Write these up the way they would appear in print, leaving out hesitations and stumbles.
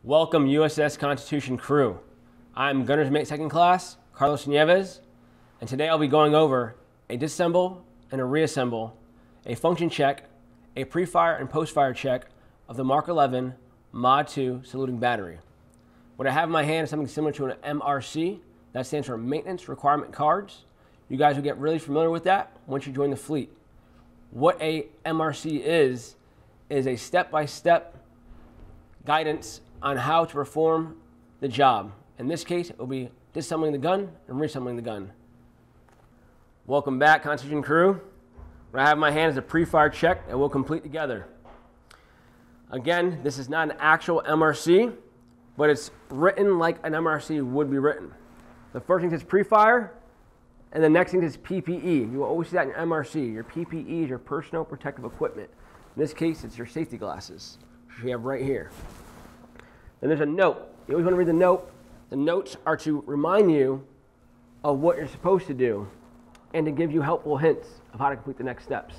Welcome USS Constitution crew. I'm Gunner's Mate Second Class, Carlos Nieves, and today I'll be going over a disassemble and a reassemble, a function check, a pre-fire and post-fire check of the Mark 11 Mod 2 saluting battery. What I have in my hand is something similar to an MRC. That stands for Maintenance Requirement Cards. You guys will get really familiar with that once you join the fleet. What a MRC is a step-by-step guidance on how to perform the job. In this case, it will be disassembling the gun and reassembling the gun. Welcome back, Constitution crew. What I have in my hand is a pre-fire check that we'll complete together. Again, this is not an actual MRC, but it's written like an MRC would be written. The first thing says pre-fire, and the next thing is PPE. You will always see that in MRC. Your PPE is your personal protective equipment. In this case, it's your safety glasses, which we have right here. Then there's a note. You always want to read the note. The notes are to remind you of what you're supposed to do and to give you helpful hints of how to complete the next steps.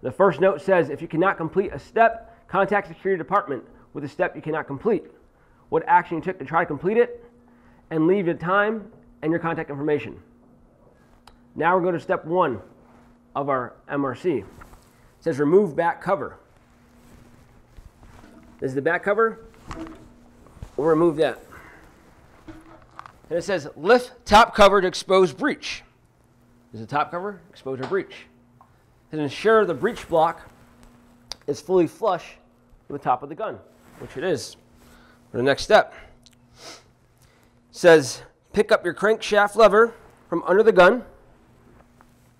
The first note says, if you cannot complete a step, contact the security department with a step you cannot complete, what action you took to try to complete it, and leave your time and your contact information. Now we're going to step 1 of our MRC. It says remove back cover. This is the back cover. We'll remove that. And it says lift top cover to expose breech. This is the top cover, expose our breech. To ensure the breech block is fully flush with the top of the gun, which it is. For the next step, it says pick up your crankshaft lever from under the gun,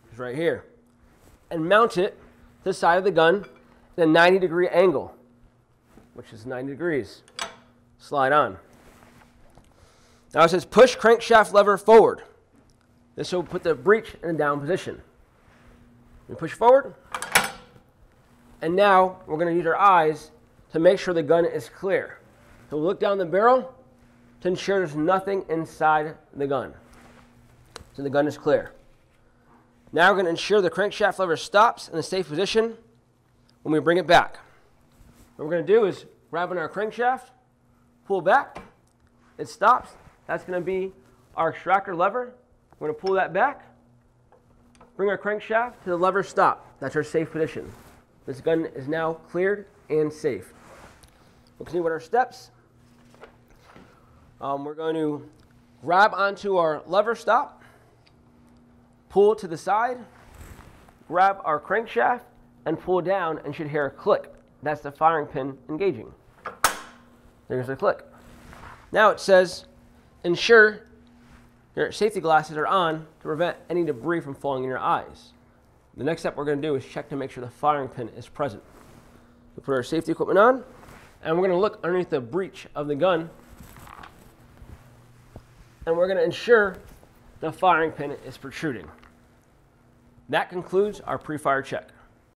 it's right here, and mount it to the side of the gun at a 90-degree angle, which is 90 degrees. Slide on. Now it says push crankshaft lever forward. This will put the breech in a down position. We push forward, and now we're going to use our eyes to make sure the gun is clear. So we'll look down the barrel to ensure there's nothing inside the gun. So the gun is clear. Now we're going to ensure the crankshaft lever stops in a safe position when we bring it back. What we're going to do is grab on our crankshaft, pull back, it stops. That's going to be our extractor lever. We're going to pull that back, bring our crankshaft to the lever stop. That's our safe position. This gun is now cleared and safe. We'll continue with our steps. We're going to grab onto our lever stop, pull to the side, grab our crankshaft, and pull down, and should hear a click. That's the firing pin engaging. There's a click. Now it says ensure your safety glasses are on to prevent any debris from falling in your eyes. The next step we're going to do is check to make sure the firing pin is present. We put our safety equipment on, and we're going to look underneath the breech of the gun, and we're going to ensure the firing pin is protruding. That concludes our pre-fire check.